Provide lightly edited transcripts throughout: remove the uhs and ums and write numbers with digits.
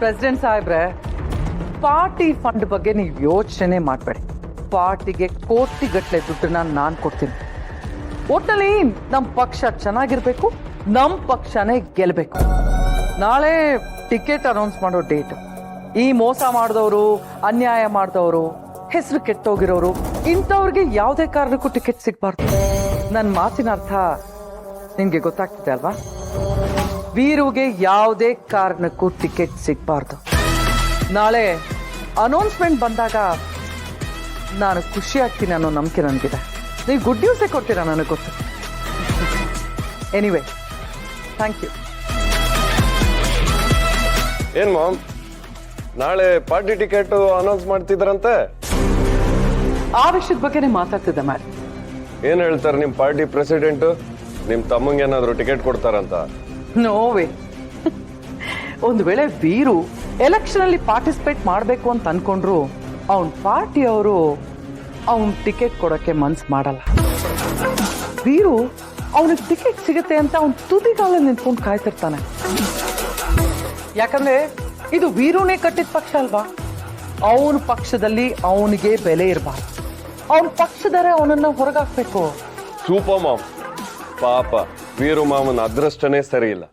President ಸಾಹೇಬ್ರೆ, party fund ಬಗ್ಗೆ ನೀವು ಯೋಚನೆ ಮಾಡಬೇಡಿ. ಪಾರ್ಟಿಗೆ ಕೋಟಿಗಟ್ಟಲೆ ದುಡ್ಡನ್ನ ನಾನು ಕೊಡ್ತೀನಿ. ಒಟ್ಟಲ್ಲಿ ನಮ್ಮ ಪಕ್ಷ ಚೆನ್ನಾಗಿರ್ಬೇಕು, ನಮ್ಮ ಪಕ್ಷನೇ ಗೆಲ್ಲಬೇಕು. ನಾಳೆ ಟಿಕೆಟ್ ಅನೌನ್ಸ್ ಮಾಡೋ ಡೇಟ್. ಈ ಮೋಸ ಮಾಡಿದವರು, ಅನ್ಯಾಯ ಮಾಡಿದವರು, ಹೆಸರು ಕೆಟ್ಟೋಗಿರೋರು, ಇಂಥವ್ರಿಗೆ ಯಾವುದೇ ಕಾರಣಕ್ಕೂ ಟಿಕೆಟ್ ಸಿಗಬಾರ್ದು. ನನ್ನ ಮಾತಿನ ಅರ್ಥ ನಿಮಗೆ ಗೊತ್ತಾಗ್ತಿದೆ ಅಲ್ವಾ? ವೀರುಗೆ ಯಾವುದೇ ಕಾರಣಕ್ಕೂ ಟಿಕೆಟ್ ಸಿಗಬಾರ್ದು. ನಾಳೆ ಅನೌನ್ಸ್ಮೆಂಟ್ ಬಂದಾಗ ನಾನು ಖುಷಿ ಆಗ್ತೀನಿ ಅನ್ನೋ ನಂಬಿಕೆ ನನಗಿದೆ. ನೀವು ಗುಡ್ ನ್ಯೂಸೇ ಕೊಡ್ತೀರಾ ನನಗೆ ಗೊತ್ತು. Anyway, thank you. ಏನ್ ಮಾಮ್, ನಾಳೆ ಪಾರ್ಟಿ ಟಿಕೆಟ್ ಅನೌನ್ಸ್ ಮಾಡ್ತಿದ್ರಂತೆ? ಆ ವಿಷಯದ ಬಗ್ಗೆನೇ ಮಾತಾಡ್ತಿದ್ದೆ ಮೇಡಮ್. ಏನ್ ಹೇಳ್ತಾರೆ ನಿಮ್ ಪಾರ್ಟಿ ಪ್ರೆಸಿಡೆಂಟ್? ನಿಮ್ ತಮ್ಮಂಗೆ ಏನಾದ್ರು ಟಿಕೆಟ್ ಕೊಡ್ತಾರಂತ? ನೋವೇ. ಒಂದು ವೇಳೆ ವೀರು ಎಲೆಕ್ಷನ್ ಅಲ್ಲಿ ಪಾರ್ಟಿಸಿಪೇಟ್ ಮಾಡಬೇಕು ಅಂತ ಅನ್ಕೊಂಡ್ರು ಅವನ್ ಪಾರ್ಟಿಯವರು ಅವನ್ ಟಿಕೆಟ್ ಕೊಡಕ್ಕೆ ಮನ್ಸು ಮಾಡಲ್ಲ. ವೀರು ಅವನಿಗೆ ಟಿಕೆಟ್ ಸಿಗುತ್ತೆ ಅಂತ ಅವನ್ ತುದಿಗಾಲಲ್ಲಿ ನಿಂತ್ಕೊಂಡು ಕಾಯ್ತಿರ್ತಾನೆ. ಯಾಕಂದ್ರೆ ಇದು ವೀರುನೇ ಕಟ್ಟಿದ ಪಕ್ಷ ಅಲ್ವಾ? ಅವನ ಪಕ್ಷದಲ್ಲಿ ಅವನಿಗೆ ಬೆಲೆ ಇರಬಾರ್ದು. ಅವನ ಪಕ್ಷದರೆ ಅವನನ್ನ ಹೊರಗಾಕ್ಬೇಕು. Super ma'am. ಪಾಪ ವೀರು ಮಾಮನ ಅದೃಷ್ಟನೇ ಸರಿ ಇಲ್ಲ.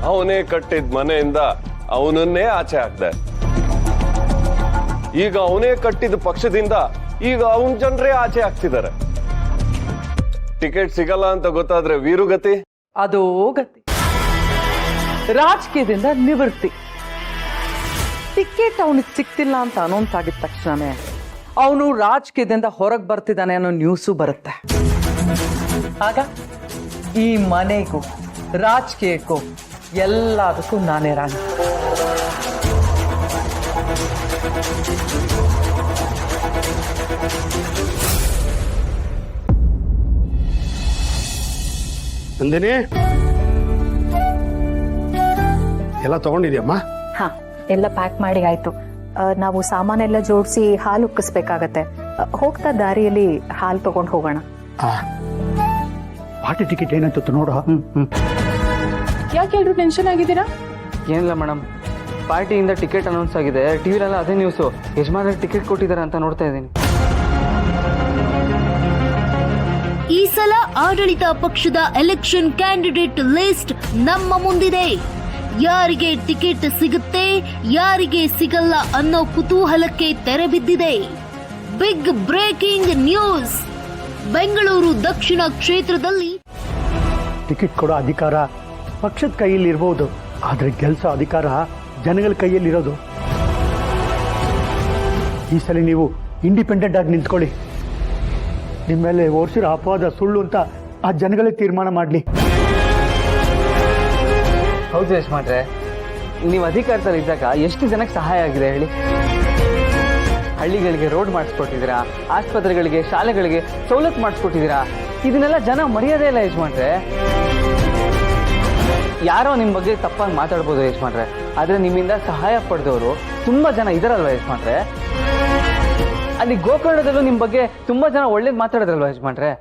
ಅವನೇ ಕಟ್ಟಿದ ಮನೆಯಿಂದ ಅವನನ್ನೇ ಆಚೆ ಹಾಕ್ದೆ. ಈಗ ಅವನೇ ಕಟ್ಟಿದ ಪಕ್ಷದಿಂದ ಈಗ ಅವನ ಜನರೇ ಆಚೆ ಹಾಕ್ತಿದ್ದಾರೆ. ಟಿಕೆಟ್ ಸಿಗಲ್ಲ ಅಂತ ಗೊತ್ತಾದ್ರೆ ವೀರು ಗತಿ? ಅದೋ ಗತಿ. ರಾಜಕೀಯದಿಂದ ನಿವೃತ್ತಿ. ಟಿಕೆಟ್ ಅವನಿಗೆ ಸಿಕ್ತಿಲ್ಲ ಅಂತ ಅನೌನ್ಸ್ ಆಗಿದ ತಕ್ಷಣನೇ ಅವನು ರಾಜಕೀಯದಿಂದ ಹೊರಗೆ ಬರ್ತಿದ್ದಾನೆ ಅನ್ನೋ ನ್ಯೂಸು ಬರುತ್ತೆ. ಆಗ ಈ ಮನೆಗೂ ರಾಜಕೀಯಕ್ಕೂ ಎಲ್ಲದಕ್ಕೂ ನಾನೇ ರಾಣಿ. ನಂದಿನಿ, ಎಲ್ಲ ತಗೊಂಡಿದ್ಯಮ್ಮ? ಹಾ, ಎಲ್ಲ ಪ್ಯಾಕ್ ಮಾಡಿ ಆಯ್ತು. ನಾವು ಸಾಮಾನೆಲ್ಲ ಜೋಡಿಸಿ ಹಾಲು ಉಕ್ಕಿಸ್ಬೇಕಾಗತ್ತೆ. ಹೋಗ್ತಾ ದಾರಿಯಲ್ಲಿ ಹಾಲು ತಗೊಂಡು ಹೋಗೋಣ. ಪಾರ್ಟಿ ಟಿಕೆಟ್ ಏನಾಯ್ತು ನೋಡು. ಯಾಕೆ ಎಲ್ರು ಟೆನ್ಷನ್ ಆಗಿದ್ದೀರಾ? ಏನಿಲ್ಲ ಮೇಡಮ್, ಪಾರ್ಟಿಯಿಂದ ಟಿಕೆಟ್ ಅನೌನ್ಸ್ ಆಗಿದೆ. ಟಿವಿಲೆಲ್ಲ ಅದೇ ನ್ಯೂಸು. ಯಜಮಾನರಿಗೆ ಟಿಕೆಟ್ ಕೊಟ್ಟಿದ್ದಾರೆ ಅಂತ ನೋಡ್ತಾ ಇದ್ದೀನಿ. ಈ ಸಲ ಆಡಳಿತ ಪಕ್ಷದ ಎಲೆಕ್ಷನ್ ಕ್ಯಾಂಡಿಡೇಟ್ ಲಿಸ್ಟ್ ನಮ್ಮ ಮುಂದಿದೆ. ಯಾರಿಗೆ ಟಿಕೆಟ್ ಸಿಗುತ್ತೆ, ಯಾರಿಗೆ ಸಿಗಲ್ಲ ಅನ್ನೋ ಕುತೂಹಲಕ್ಕೆ ತೆರೆ ಬಿದ್ದಿದೆ. Big breaking news. ಬೆಂಗಳೂರು ದಕ್ಷಿಣ ಕ್ಷೇತ್ರದಲ್ಲಿ ಟಿಕೆಟ್ ಕೊಡೋ ಅಧಿಕಾರ ಪಕ್ಷದ ಕೈಯಲ್ಲಿ ಇರ್ಬೋದು, ಆದ್ರೆ ಗೆಲ್ಸೋ ಅಧಿಕಾರ ಜನಗಳ ಕೈಯಲ್ಲಿ ಇರೋದು. ಈ ಸಲ ನೀವು ಇಂಡಿಪೆಂಡೆಂಟ್ ಆಗಿ ನಿಂತ್ಕೊಳ್ಳಿ. ನಿಮ್ಮ ಮೇಲೆ ಓಡಿಸಿರೋ ಅಪವಾದ ಸುಳ್ಳು ಅಂತ ಆ ಜನಗಳೇ ತೀರ್ಮಾನ ಮಾಡಲಿ. ಹೌದು ಯಜಮಾನ್ರೆ, ನೀವು ಅಧಿಕಾರದಲ್ಲಿ ಇದ್ದಾಗ ಎಷ್ಟು ಜನಕ್ಕೆ ಸಹಾಯ ಆಗಿದೆ ಹೇಳಿ? ಹಳ್ಳಿಗಳಿಗೆ ರೋಡ್ ಮಾಡಿಸ್ಕೊಟ್ಟಿದ್ದೀರಾ, ಆಸ್ಪತ್ರೆಗಳಿಗೆ, ಶಾಲೆಗಳಿಗೆ ಸವಲತ್ತು ಮಾಡಿಸ್ಕೊಟ್ಟಿದ್ದೀರಾ. ಇದನ್ನೆಲ್ಲ ಜನ ಮರ್ಯಾದೆ ಇಲ್ಲ ಯಜಮಾನ್ರೆ. ಯಾರೋ ನಿಮ್ಮ ಬಗ್ಗೆ ತಪ್ಪಾಗಿ ಮಾತಾಡ್ಬೋದು ಯಜಮಾನ್ರೆ, ಆದ್ರೆ ನಿಮ್ಮಿಂದ ಸಹಾಯ ಪಡೆದವರು ತುಂಬಾ ಜನ ಇದಾರಲ್ವ ಯಜಮಾನ್ರೆ? ಅಲ್ಲಿ ಗೋಕರ್ಣದಲ್ಲೂ ನಿಮ್ ಬಗ್ಗೆ ತುಂಬಾ ಜನ ಒಳ್ಳೇದು ಮಾತಾಡಿದ್ರಲ್ವ ಯಜಮಾನ್ರೆ?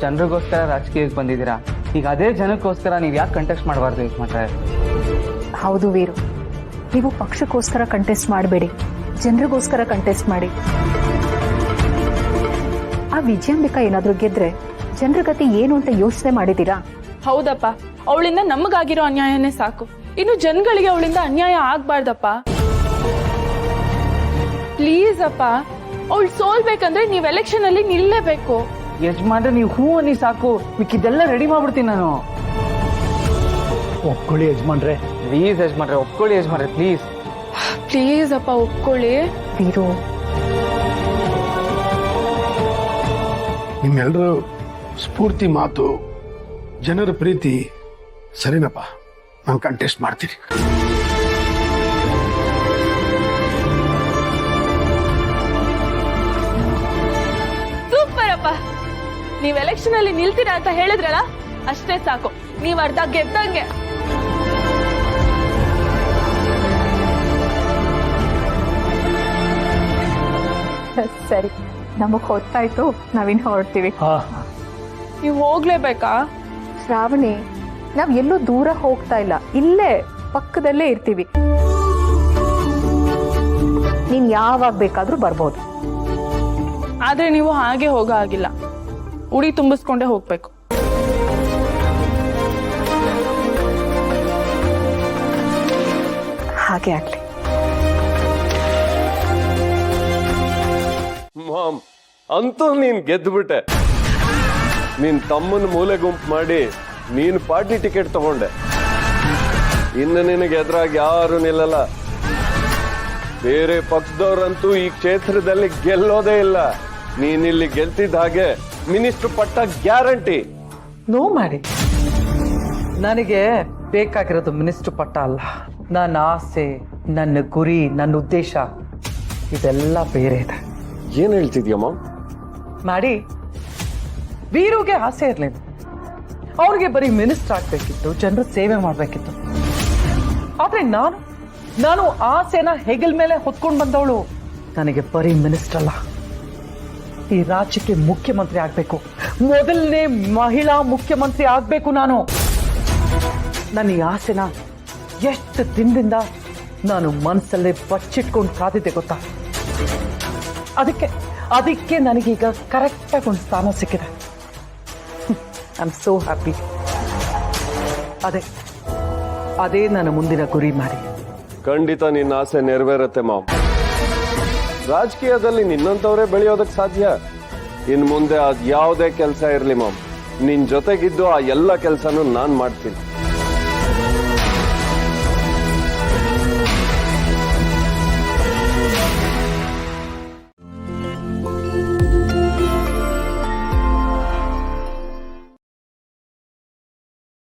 ಜನರಿಗೋಸ್ಕರ ರಾಜಕೀಯಕ್ಕೆ ಬಂದಿದ್ದೀರಾ, ಈಗ ಅದೇ ಜನಕ್ಕೋಸ್ಕರ ನೀವು ಯಾಕೆ ಕಂಟೆಸ್ಟ್ ಮಾಡಬಾರ್ದು ಯಜಮಾನ್ರೆ? ಹೌದು ವೀರು, ನೀವು ಪಕ್ಷಕ್ಕೋಸ್ಕರ ಕಂಟೆಸ್ಟ್ ಮಾಡಬೇಡಿ, ಜನರಿಗೋಸ್ಕರ ಕಂಟೆಸ್ಟ್ ಮಾಡಿ. ಆ ವಿಜಯಾಂಬಿಕಾ ಏನಾದ್ರೂ ಗೆದ್ರೆ ಜನರ ಗತಿ ಏನು ಅಂತ ಯೋಚನೆ ಮಾಡಿದ್ದೀರಾ? ಹೌದಪ್ಪ, ಅವಳಿಂದ ನಮಗಾಗಿರೋ ಅನ್ಯಾಯನೇ ಸಾಕು. ಇನ್ನು ಜನಗಳಿಗೆ ಅವಳಿಂದ ಅನ್ಯಾಯ ಆಗ್ಬಾರ್ದಪ್ಪ. ಪ್ಲೀಸ್ ಅಪ್ಪ, ಅವಳು ಸೋಲ್ಬೇಕಂದ್ರೆ ನೀವ್ ಎಲೆಕ್ಷನ್ ಅಲ್ಲಿ ನಿಲ್ಲೇಬೇಕು. ಯಜಮಾನ್ರೆ, ನೀವು ಹೂ ಅನ್ನಿ ಸಾಕು, ಮಿಕ್ಕಿದ್ದೆಲ್ಲ ರೆಡಿ ಮಾಡ್ಬಿಡ್ತೀನಿ ನಾನು. ಒಪ್ಕೊಳ್ಳಿ ಯಜಮಾನ್ರೆ. ಪ್ಲೀಸ್ ಯಜಮಾನ್ರೆ, ಒಪ್ಕೊಳ್ಳಿ ಯಜಮಾನ್ರೆ, ಪ್ಲೀಸ್. ಪ್ಲೀಸ್ ಅಪ್ಪ, ಒಪ್ಕೊಳ್ಳಿ. ವೀರು, ನಿಮ್ಮೆಲ್ಲರೂ ಸ್ಫೂರ್ತಿ ಮಾತು, ಜನರ ಪ್ರೀತಿ ಸರಿನಪ್ಪ. ನಾನು ಕಂಟೆಸ್ಟ್ ಮಾಡ್ತೀನಿ. ಸೂಪರ್ ಅಪ್ಪ, ನೀವ್ ಎಲೆಕ್ಷನ್ ಅಲ್ಲಿ ನಿಲ್ತೀರಾ ಅಂತ ಹೇಳಿದ್ರಲ್ಲ, ಅಷ್ಟೇ ಸಾಕು. ನೀವ್ ಅರ್ಧ ಗೆದ್ದಂಗೆ. ಸರಿ, ನಮಗ್ ಹೊತ್ತಾಯ್ತು, ನಾವಿನ್ ಹೊರಡ್ತೀವಿ. ನೀವ್ ಹೋಗ್ಲೇಬೇಕಾ? ಶ್ರಾವಣಿ, ನಾವ್ ಎಲ್ಲೂ ದೂರ ಹೋಗ್ತಾ ಇಲ್ಲ, ಇಲ್ಲೇ ಪಕ್ಕದಲ್ಲೇ ಇರ್ತೀವಿ. ನೀನ್ ಯಾವಾಗ ಬೇಕಾದ್ರೂ ಬರ್ಬೋದು. ಆದ್ರೆ ನೀವು ಹಾಗೆ ಹೋಗೋ ಆಗಿಲ್ಲ, ಉಡಿ ತುಂಬಿಸ್ಕೊಂಡೇ ಹೋಗ್ಬೇಕು. ಹಾಗೆ ಆಗ್ಲಿ. ಮಾಮ್, ಅಂತೂ ನೀನ್ ಗೆದ್ದುಬಿಟ್ಟೆ. ನಿನ್ ತಮ್ಮನ ಮೂಲೆ ಗುಂಪು ಮಾಡಿ ನೀನು ಪಾರ್ಟಿ ಟಿಕೆಟ್ ತಗೊಂಡೆ. ಇನ್ನು ನಿನಗೆ ಎದುರಾಗಿ ಯಾರು ನಿಲ್ಲಲ್ಲ. ಬೇರೆ ಪಕ್ಷದವ್ರಂತೂ ಈ ಕ್ಷೇತ್ರದಲ್ಲಿ ಗೆಲ್ಲೋದೇ ಇಲ್ಲ. ನೀನಿಲ್ಲಿ ಗೆಲ್ತಿದ್ದ ಹಾಗೆ ಮಿನಿಸ್ಟರ್ ಪಟ್ಟ ಗ್ಯಾರಂಟಿ. ನೋ ಮಾಡಿ, ನನಗೆ ಬೇಕಾಗಿರೋದು ಮಿನಿಸ್ಟರ್ ಪಟ್ಟ ಅಲ್ಲ. ನನ್ನ ಆಸೆ, ನನ್ನ ಗುರಿ, ನನ್ನ ಉದ್ದೇಶ ಇದೆಲ್ಲ ಬೇರೆ ಇದೆ. ಏನ್ ಹೇಳ್ತಿದ್ಯಮ್ಮ? ಮಾಡಿ, ವೀರುಗೆ ಆಸೆ ಇರ್ಲಿಲ್ಲ. ಅವ್ರಿಗೆ ಬರೀ ಮಿನಿಸ್ಟರ್ ಆಗ್ಬೇಕಿತ್ತು, ಜನರ ಸೇವೆ ಮಾಡ್ಬೇಕಿತ್ತು. ಆದ್ರೆ ನಾನು ಆಸೆನ ಹೆಗಲ್ ಮೇಲೆ ಹೊತ್ಕೊಂಡು ಬಂದವಳು. ನನಗೆ ಬರೀ ಮಿನಿಸ್ಟರ್ ಅಲ್ಲ, ಈ ರಾಜ್ಯಕ್ಕೆ ಮುಖ್ಯಮಂತ್ರಿ ಆಗ್ಬೇಕು. ಮೊದಲನೇ ಮಹಿಳಾ ಮುಖ್ಯಮಂತ್ರಿ ಆಗ್ಬೇಕು ನಾನು. ನನ್ನ ಈ ಆಸೆನ ಎಷ್ಟು ದಿನದಿಂದ ನಾನು ಮನಸ್ಸಲ್ಲೇ ಬಚ್ಚಿಟ್ಕೊಂಡು ಕಾದಿದ್ದೆ ಗೊತ್ತಾ? ಅದಕ್ಕೆ ನನಗೀಗ ಕರೆಕ್ಟಾಗಿ ಒಂದು ಸ್ಥಾನ ಸಿಕ್ಕಿದೆ. I am so happy. ಅದೇ ನನ್ನ ಮುಂದಿನ ಗುರಿ. ಮಾಡಿ, ಖಂಡಿತ ನಿನ್ನ ಆಸೆ ನೆರವೇರುತ್ತೆ ಮಾಮ್. ರಾಜಕೀಯದಲ್ಲಿ ನಿನ್ನಂತವರೇ ಬೆಳೆಯೋದಕ್ಕೆ ಸಾಧ್ಯ. ಇನ್ ಮುಂದೆ ಅದ್ ಯಾವುದೇ ಕೆಲಸ ಇರಲಿ ಮಾಮ್, ನಿನ್ ಜೊತೆಗಿದ್ದು ಆ ಎಲ್ಲ ಕೆಲಸನೂ ನಾನ್ ಮಾಡ್ತೀನಿ.